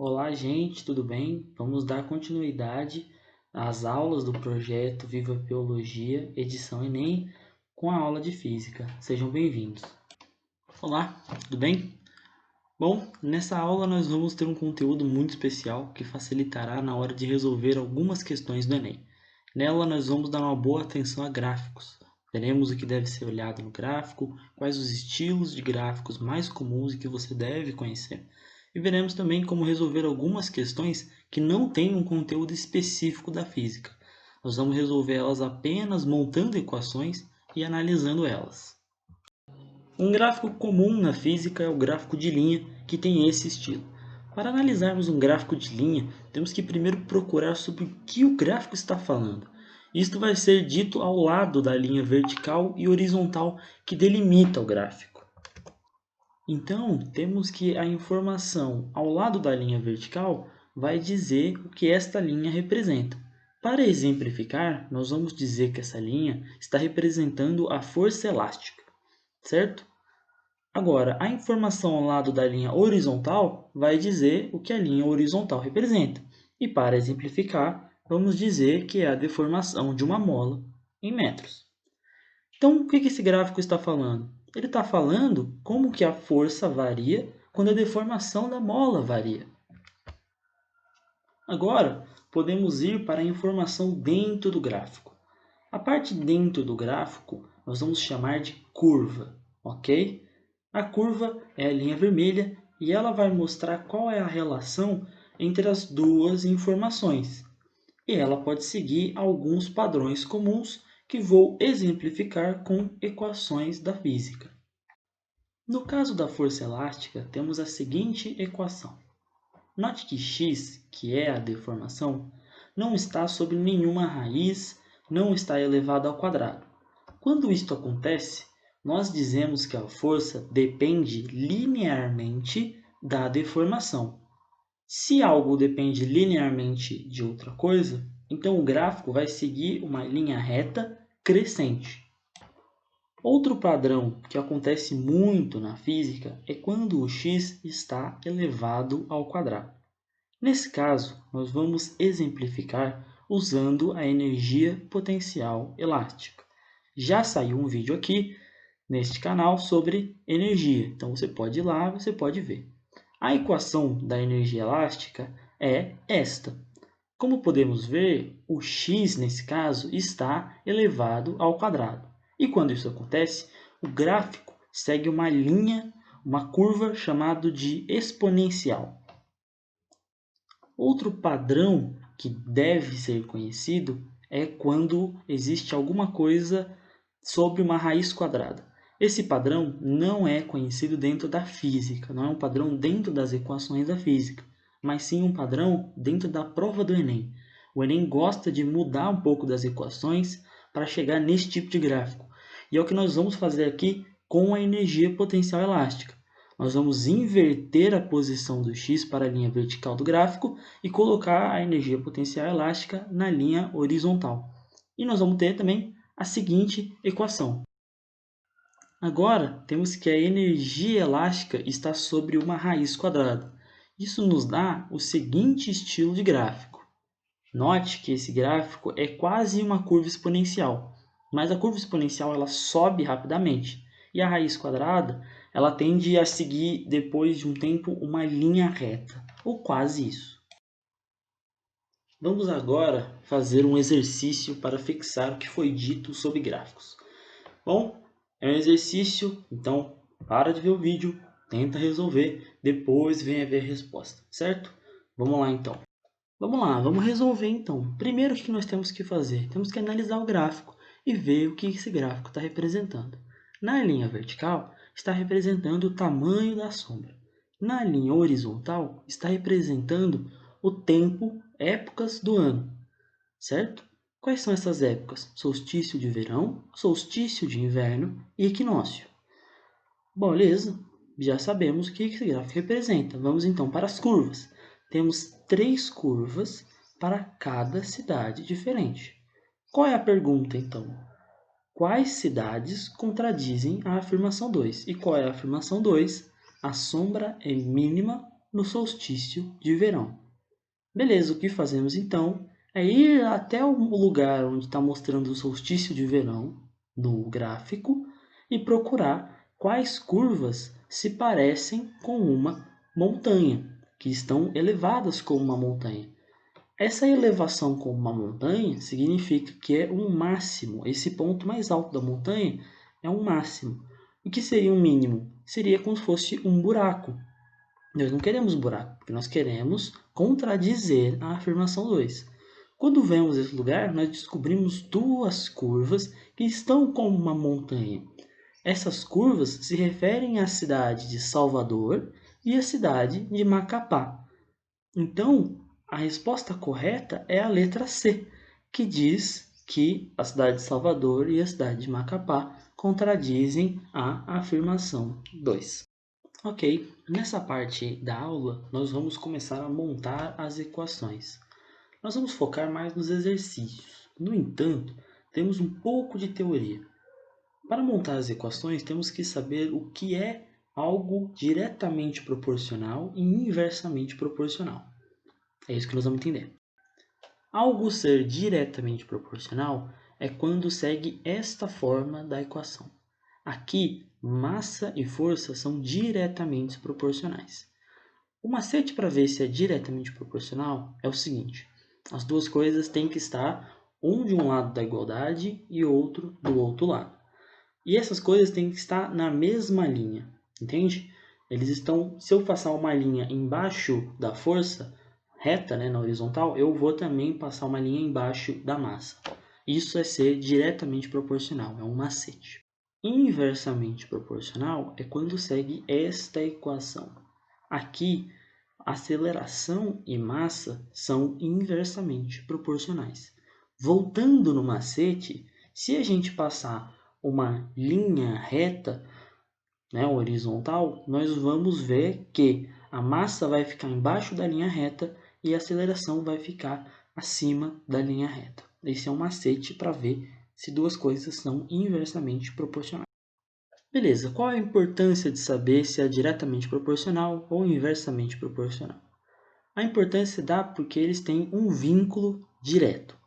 Olá, gente, tudo bem? Vamos dar continuidade às aulas do projeto Viva Biologia, edição Enem, com a aula de Física. Sejam bem-vindos. Olá, tudo bem? Bom, nessa aula nós vamos ter um conteúdo muito especial que facilitará na hora de resolver algumas questões do Enem. Nela nós vamos dar uma boa atenção a gráficos. Veremos o que deve ser olhado no gráfico, quais os estilos de gráficos mais comuns e que você deve conhecer. E veremos também como resolver algumas questões que não têm um conteúdo específico da física. Nós vamos resolver elas apenas montando equações e analisando elas. Um gráfico comum na física é o gráfico de linha, que tem esse estilo. Para analisarmos um gráfico de linha, temos que primeiro procurar sobre o que o gráfico está falando. Isto vai ser dito ao lado da linha vertical e horizontal que delimita o gráfico. Então, temos que a informação ao lado da linha vertical vai dizer o que esta linha representa. Para exemplificar, nós vamos dizer que essa linha está representando a força elástica, certo? Agora, a informação ao lado da linha horizontal vai dizer o que a linha horizontal representa. E para exemplificar, vamos dizer que é a deformação de uma mola em metros. Então, o que esse gráfico está falando? Ele está falando como que a força varia quando a deformação da mola varia. Agora, podemos ir para a informação dentro do gráfico. A parte dentro do gráfico nós vamos chamar de curva, ok? A curva é a linha vermelha e ela vai mostrar qual é a relação entre as duas informações. E ela pode seguir alguns padrões comuns que vou exemplificar com equações da física. No caso da força elástica, temos a seguinte equação. Note que x, que é a deformação, não está sobre nenhuma raiz, não está elevado ao quadrado. Quando isto acontece, nós dizemos que a força depende linearmente da deformação. Se algo depende linearmente de outra coisa, então o gráfico vai seguir uma linha reta crescente. Outro padrão que acontece muito na física é quando o x está elevado ao quadrado. Nesse caso, nós vamos exemplificar usando a energia potencial elástica. Já saiu um vídeo aqui neste canal sobre energia, então você pode ir lá, você pode ver. A equação da energia elástica é esta. Como podemos ver, o x, nesse caso, está elevado ao quadrado. E quando isso acontece, o gráfico segue uma linha, uma curva chamada de exponencial. Outro padrão que deve ser conhecido é quando existe alguma coisa sobre uma raiz quadrada. Esse padrão não é conhecido dentro da física, não é um padrão dentro das equações da física, mas sim um padrão dentro da prova do Enem. O Enem gosta de mudar um pouco das equações para chegar nesse tipo de gráfico. E é o que nós vamos fazer aqui com a energia potencial elástica. Nós vamos inverter a posição do x para a linha vertical do gráfico e colocar a energia potencial elástica na linha horizontal. E nós vamos ter também a seguinte equação. Agora, temos que a energia elástica está sobre uma raiz quadrada. Isso nos dá o seguinte estilo de gráfico. Note que esse gráfico é quase uma curva exponencial, mas a curva exponencial ela sobe rapidamente e a raiz quadrada ela tende a seguir depois de um tempo uma linha reta, ou quase isso. Vamos agora fazer um exercício para fixar o que foi dito sobre gráficos. Bom, é um exercício, então para de ver o vídeo, tenta resolver, depois venha ver a resposta, certo? Vamos lá então. Vamos lá, vamos resolver então. Primeiro, o que nós temos que fazer? Temos que analisar o gráfico e ver o que esse gráfico está representando. Na linha vertical, está representando o tamanho da sombra. Na linha horizontal, está representando o tempo, épocas do ano, certo? Quais são essas épocas? Solstício de verão, solstício de inverno e equinócio. Beleza, já sabemos o que esse gráfico representa. Vamos então para as curvas. Temos 3 curvas para cada cidade diferente. Qual é a pergunta então? Quais cidades contradizem a afirmação 2? E qual é a afirmação 2? A sombra é mínima no solstício de verão. Beleza, o que fazemos então é ir até o lugar onde está mostrando o solstício de verão no gráfico e procurar quais curvas se parecem com uma montanha, que estão elevadas como uma montanha. Essa elevação como uma montanha significa que é um máximo. Esse ponto mais alto da montanha é um máximo. O que seria um mínimo? Seria como se fosse um buraco. Nós não queremos buraco, porque nós queremos contradizer a afirmação 2. Quando vemos esse lugar, nós descobrimos duas curvas que estão como uma montanha. Essas curvas se referem à cidade de Salvador e à cidade de Macapá. Então, a resposta correta é a letra C, que diz que a cidade de Salvador e a cidade de Macapá contradizem a afirmação 2. Ok, nessa parte da aula, nós vamos começar a montar as equações. Nós vamos focar mais nos exercícios. No entanto, temos um pouco de teoria. Para montar as equações, temos que saber o que é algo diretamente proporcional e inversamente proporcional. É isso que nós vamos entender. Algo ser diretamente proporcional é quando segue esta forma da equação. Aqui, massa e força são diretamente proporcionais. O macete para ver se é diretamente proporcional é o seguinte: as duas coisas têm que estar um de um lado da igualdade e outro do outro lado. E essas coisas têm que estar na mesma linha, entende? Eles estão, se eu passar uma linha embaixo da força, reta, né, na horizontal, eu vou também passar uma linha embaixo da massa. Isso é ser diretamente proporcional, é um macete. Inversamente proporcional é quando segue esta equação. Aqui, aceleração e massa são inversamente proporcionais. Voltando no macete, se a gente passar uma linha reta, né, horizontal, nós vamos ver que a massa vai ficar embaixo da linha reta e a aceleração vai ficar acima da linha reta. Esse é um macete para ver se duas coisas são inversamente proporcionais. Beleza, qual a importância de saber se é diretamente proporcional ou inversamente proporcional? A importância dá porque eles têm um vínculo direto.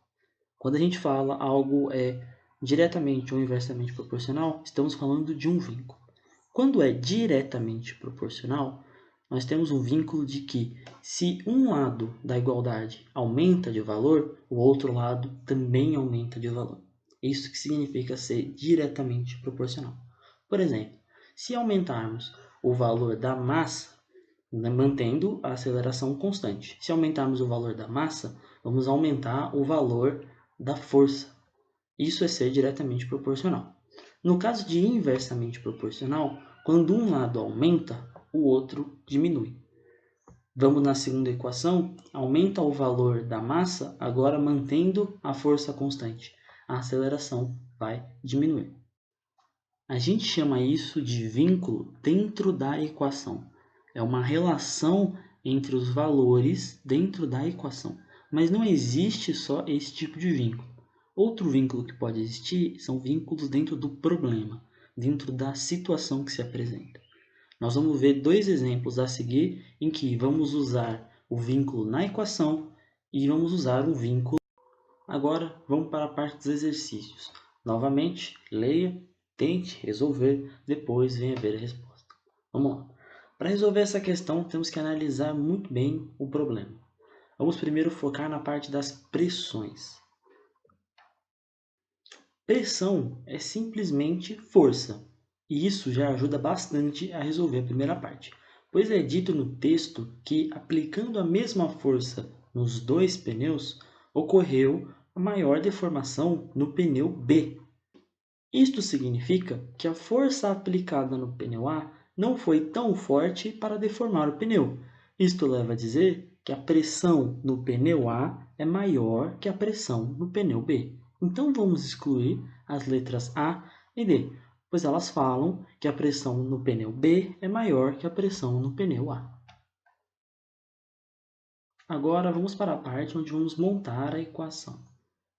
Quando a gente fala algo é diretamente ou inversamente proporcional, estamos falando de um vínculo. Quando é diretamente proporcional, nós temos um vínculo de que se um lado da igualdade aumenta de valor, o outro lado também aumenta de valor. Isso que significa ser diretamente proporcional. Por exemplo, se aumentarmos o valor da massa, mantendo a aceleração constante. Se aumentarmos o valor da massa, vamos aumentar o valor da força. Isso é ser diretamente proporcional. No caso de inversamente proporcional, quando um lado aumenta, o outro diminui. Vamos na segunda equação, aumenta o valor da massa, agora mantendo a força constante. A aceleração vai diminuir. A gente chama isso de vínculo dentro da equação. É uma relação entre os valores dentro da equação. Mas não existe só esse tipo de vínculo. Outro vínculo que pode existir são vínculos dentro do problema, dentro da situação que se apresenta. Nós vamos ver dois exemplos a seguir em que vamos usar o vínculo na equação e vamos usar o vínculo. Agora vamos para a parte dos exercícios. Novamente, leia, tente resolver, depois venha ver a resposta. Vamos lá. Para resolver essa questão, temos que analisar muito bem o problema. Vamos primeiro focar na parte das pressões. Pressão é simplesmente força, e isso já ajuda bastante a resolver a primeira parte, pois é dito no texto que, aplicando a mesma força nos dois pneus, ocorreu a maior deformação no pneu B. Isto significa que a força aplicada no pneu A não foi tão forte para deformar o pneu. Isto leva a dizer que a pressão no pneu A é maior que a pressão no pneu B. Então vamos excluir as letras A e D, pois elas falam que a pressão no pneu B é maior que a pressão no pneu A. Agora vamos para a parte onde vamos montar a equação.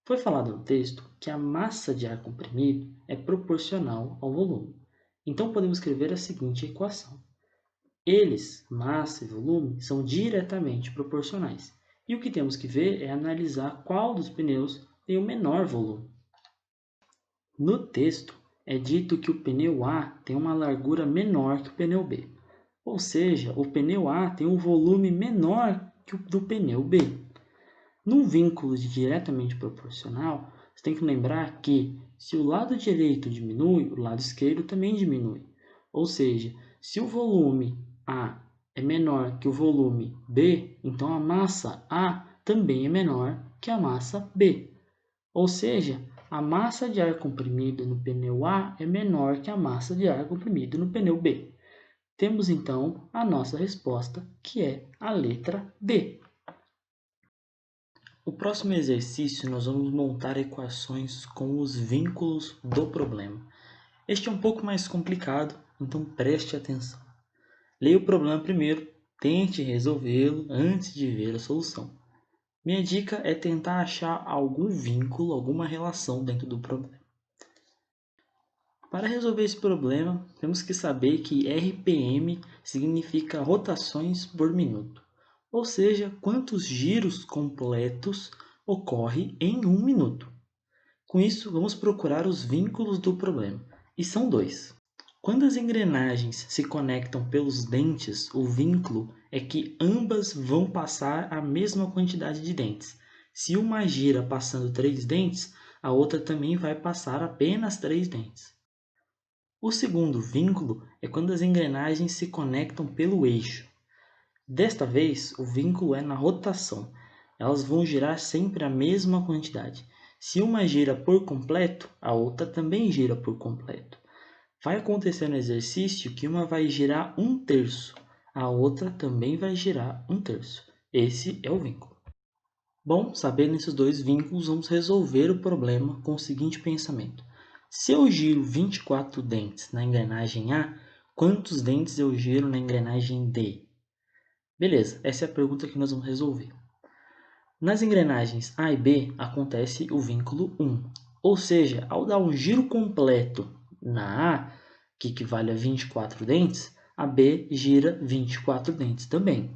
Foi falado no texto que a massa de ar comprimido é proporcional ao volume. Então podemos escrever a seguinte equação. Eles, massa e volume, são diretamente proporcionais. E o que temos que ver é analisar qual dos pneus tem o menor volume. No texto, é dito que o pneu A tem uma largura menor que o pneu B. Ou seja, o pneu A tem um volume menor que o do pneu B. Num vínculo diretamente proporcional, você tem que lembrar que se o lado direito diminui, o lado esquerdo também diminui. Ou seja, se o volume A é menor que o volume B, então a massa A também é menor que a massa B. Ou seja, a massa de ar comprimido no pneu A é menor que a massa de ar comprimido no pneu B. Temos então a nossa resposta, que é a letra B. O próximo exercício nós vamos montar equações com os vínculos do problema. Este é um pouco mais complicado, então preste atenção. Leia o problema primeiro, tente resolvê-lo antes de ver a solução. Minha dica é tentar achar algum vínculo, alguma relação dentro do problema. Para resolver esse problema, temos que saber que RPM significa rotações por minuto, ou seja, quantos giros completos ocorre em um minuto. Com isso, vamos procurar os vínculos do problema, e são dois. Quando as engrenagens se conectam pelos dentes, o vínculo é que ambas vão passar a mesma quantidade de dentes. Se uma gira passando 3 dentes, a outra também vai passar apenas 3 dentes. O segundo vínculo é quando as engrenagens se conectam pelo eixo. Desta vez, o vínculo é na rotação. Elas vão girar sempre a mesma quantidade. Se uma gira por completo, a outra também gira por completo. Vai acontecer no exercício que uma vai girar 1/3, a outra também vai girar 1/3. Esse é o vínculo. Bom, sabendo esses dois vínculos, vamos resolver o problema com o seguinte pensamento. Se eu giro 24 dentes na engrenagem A, quantos dentes eu giro na engrenagem D? Beleza, essa é a pergunta que nós vamos resolver. Nas engrenagens A e B acontece o vínculo 1, ou seja, ao dar um giro completo na A, que equivale a 24 dentes, a B gira 24 dentes também.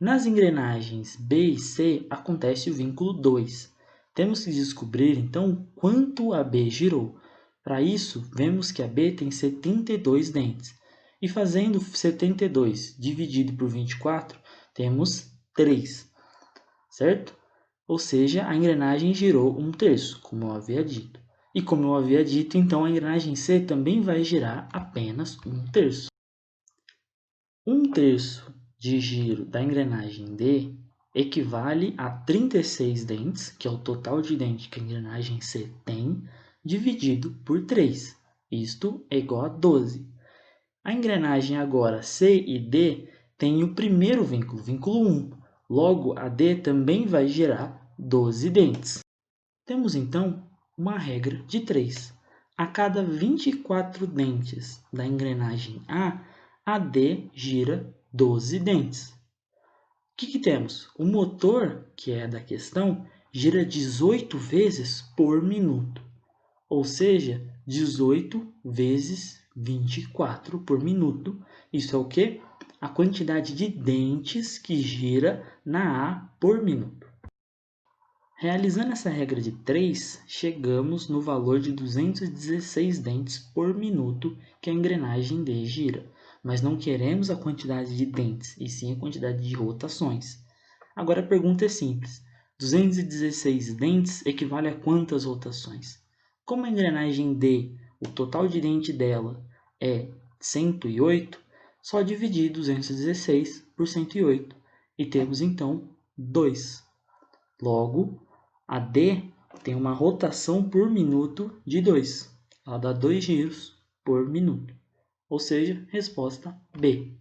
Nas engrenagens B e C acontece o vínculo 2. Temos que descobrir, então, quanto a B girou. Para isso, vemos que a B tem 72 dentes. E fazendo 72 dividido por 24, temos 3, certo? Ou seja, a engrenagem girou 1/3, como eu havia dito. E como eu havia dito, então a engrenagem C também vai girar apenas 1/3. 1/3 de giro da engrenagem D equivale a 36 dentes, que é o total de dentes que a engrenagem C tem, dividido por 3. Isto é igual a 12. A engrenagem agora C e D tem o primeiro vínculo, vínculo 1. Logo, a D também vai girar 12 dentes. Temos então uma regra de 3. A cada 24 dentes da engrenagem A D gira 12 dentes. O que temos? O motor, que é da questão, gira 18 vezes por minuto. Ou seja, 18 vezes 24 por minuto. Isso é o quê? A quantidade de dentes que gira na A por minuto. Realizando essa regra de 3, chegamos no valor de 216 dentes por minuto que a engrenagem D gira. Mas não queremos a quantidade de dentes, e sim a quantidade de rotações. Agora a pergunta é simples. 216 dentes equivale a quantas rotações? Como a engrenagem D, o total de dente dela é 108, só dividir 216 por 108 e temos então 2. Logo, a D tem uma rotação por minuto de 2. Ela dá 2 giros por minuto. Ou seja, resposta B.